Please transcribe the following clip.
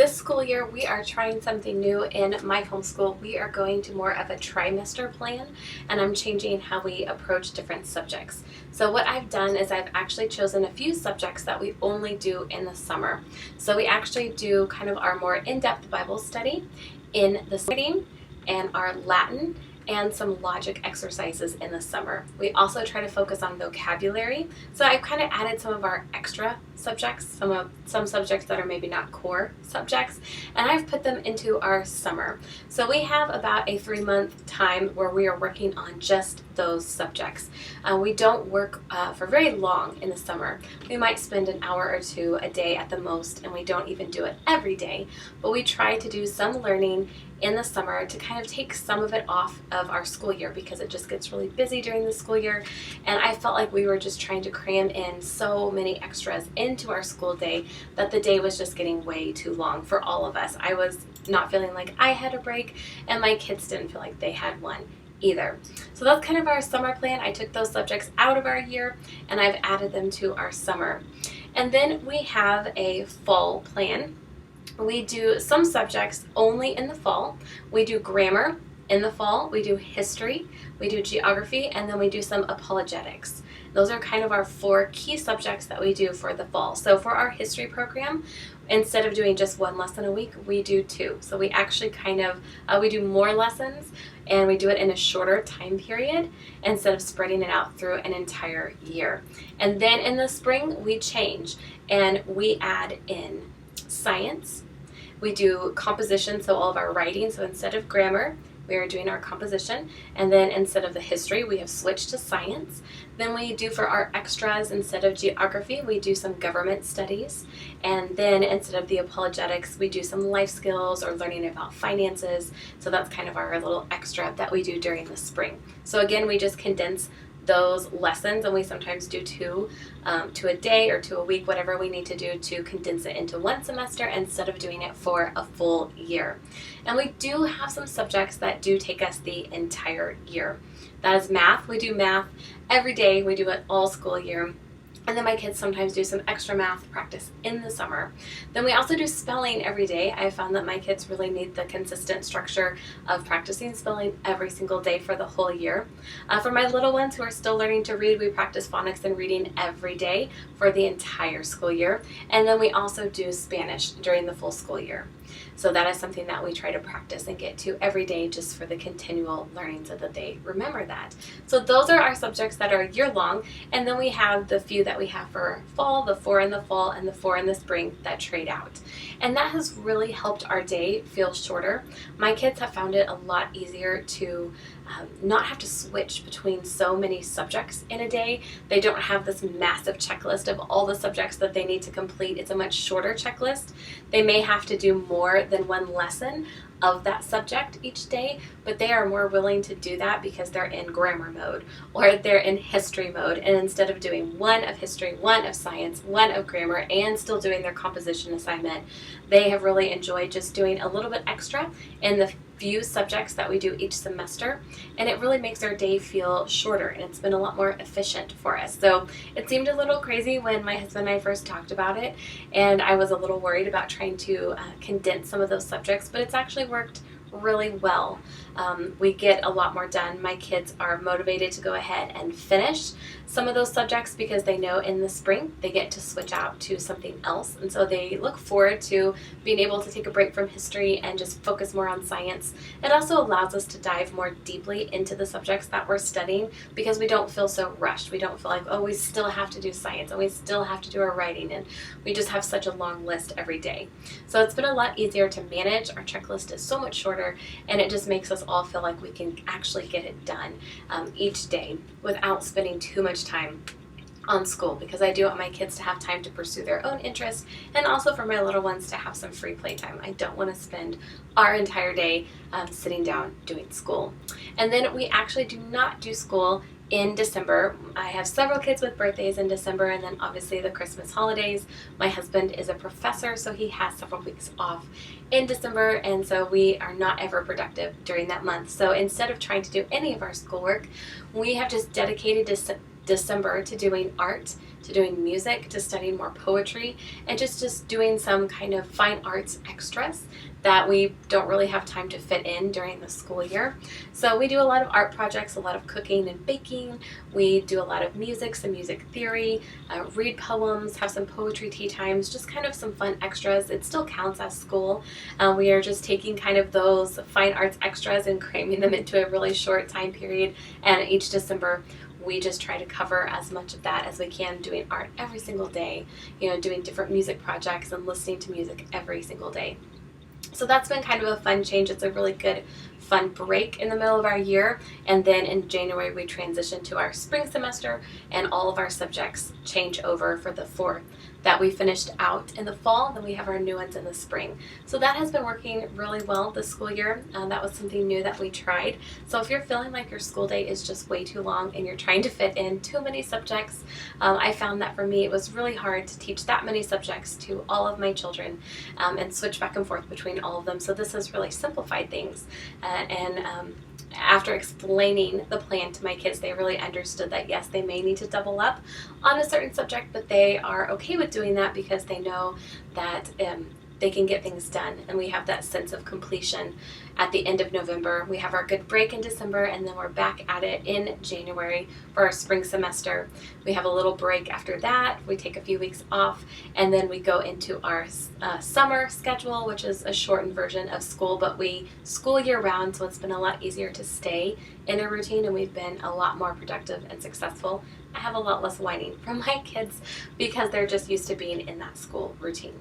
This school year, we are trying something new in my homeschool. We are going to more of a trimester plan, and I'm changing how we approach different subjects. So what I've done is I've actually chosen a few subjects that we only do in the summer. So we actually do kind of our more in-depth Bible study in the reading and our Latin and some logic exercises in the summer. We also try to focus on vocabulary. So I've kind of added some of our extra subjects, some subjects that are maybe not core subjects, and I've put them into our summer. So we have about a 3-month time where we are working on just those subjects. We don't work for very long in the summer. We might spend an hour or two a day at the most, and we don't even do it every day, but we try to do some learning in the summer to kind of take some of it off of our school year because it just gets really busy during the school year, and I felt like we were just trying to cram in so many extras into our school day that the day was just getting way too long for all of us. I was not feeling like I had a break, and my kids didn't feel like they had one either. So that's kind of our summer plan. I took those subjects out of our year and I've added them to our summer. And then we have a fall plan. We do some subjects only in the fall. We do grammar in the fall, we do history, we do geography, and then we do some apologetics. Those are kind of our 4 key subjects that we do for the fall. So for our history program, instead of doing just 1 lesson a week, we do 2. So we actually we do more lessons, and we do it in a shorter time period instead of spreading it out through an entire year. And then in the spring, we change and we add in science. We do composition, so all of our writing. So instead of grammar, we are doing our composition, and then instead of the history, we have switched to science. Then we do for our extras, instead of geography, we do some government studies, and then instead of the apologetics, we do some life skills or learning about finances. So that's kind of our little extra that we do during the spring. So again, we just condense those lessons, and we sometimes do 2 a day or 2 a week, whatever we need to do to condense it into 1 semester instead of doing it for a full year. And we do have some subjects that do take us the entire year. That is math. We do math every day. We do it all school year. And then my kids sometimes do some extra math practice in the summer. Then we also do spelling every day. I found that my kids really need the consistent structure of practicing spelling every single day for the whole year. For my little ones who are still learning to read, we practice phonics and reading every day for the entire school year. And then we also do Spanish during the full school year. So that is something that we try to practice and get to every day just for the continual learning so that they remember that. So those are our subjects that are year long, and then we have the few that we have for fall, the 4 in the fall and the 4 in the spring that trade out. And that has really helped our day feel shorter. My kids have found it a lot easier to not have to switch between so many subjects in a day. They don't have this massive checklist of all the subjects that they need to complete. It's a much shorter checklist. They may have to do more than 1 lesson of that subject each day, but they are more willing to do that because they're in grammar mode or they're in history mode. And instead of doing 1 of history, 1 of science, 1 of grammar, and still doing their composition assignment, they have really enjoyed just doing a little bit extra in the few subjects that we do each semester, and it really makes our day feel shorter, and it's been a lot more efficient for us. So it seemed a little crazy when my husband and I first talked about it, and I was a little worried about trying to condense some of those subjects, but it's actually worked really well. We get a lot more done. My kids are motivated to go ahead and finish some of those subjects because they know in the spring they get to switch out to something else, and so they look forward to being able to take a break from history and just focus more on science. It also allows us to dive more deeply into the subjects that we're studying because we don't feel so rushed. We don't feel like, oh, we still have to do science and we still have to do our writing, and we just have such a long list every day. So it's been a lot easier to manage. Our checklist is so much shorter, and it just makes us all feel like we can actually get it done each day without spending too much time on school, because I do want my kids to have time to pursue their own interests, and also for my little ones to have some free playtime. I don't want to spend our entire day sitting down doing school. And then we actually do not do school in December. I have several kids with birthdays in December, and then obviously the Christmas holidays. My husband is a professor, so he has several weeks off in December, and so we are not ever productive during that month. So instead of trying to do any of our schoolwork, we have just dedicated December to doing art, to doing music, to studying more poetry, and just doing some kind of fine arts extras that we don't really have time to fit in during the school year. So we do a lot of art projects, a lot of cooking and baking. We do a lot of music, some music theory, read poems, have some poetry tea times, just kind of some fun extras. It still counts as school. We are just taking kind of those fine arts extras and cramming them into a really short time period. And each December, we just try to cover as much of that as we can, doing art every single day, doing different music projects and listening to music every single day. So that's been kind of a fun change. It's a really good, fun break in the middle of our year. And then in January, we transition to our spring semester, and all of our subjects change over for the 4 that we finished out in the fall, and then we have our new ones in the spring. So that has been working really well this school year. That was something new that we tried. So if you're feeling like your school day is just way too long and you're trying to fit in too many subjects, I found that for me it was really hard to teach that many subjects to all of my children and switch back and forth between all of them. So this has really simplified things. After explaining the plan to my kids, they really understood that yes, they may need to double up on a certain subject, but they are okay with doing that because they know that they can get things done, and we have that sense of completion at the end of November. We have our good break in December, and then we're back at it in January for our spring semester. We have a little break after that. We take a few weeks off, and then we go into our summer schedule, which is a shortened version of school, but we school year round, so it's been a lot easier to stay in a routine, and we've been a lot more productive and successful. I have a lot less whining from my kids because they're just used to being in that school routine.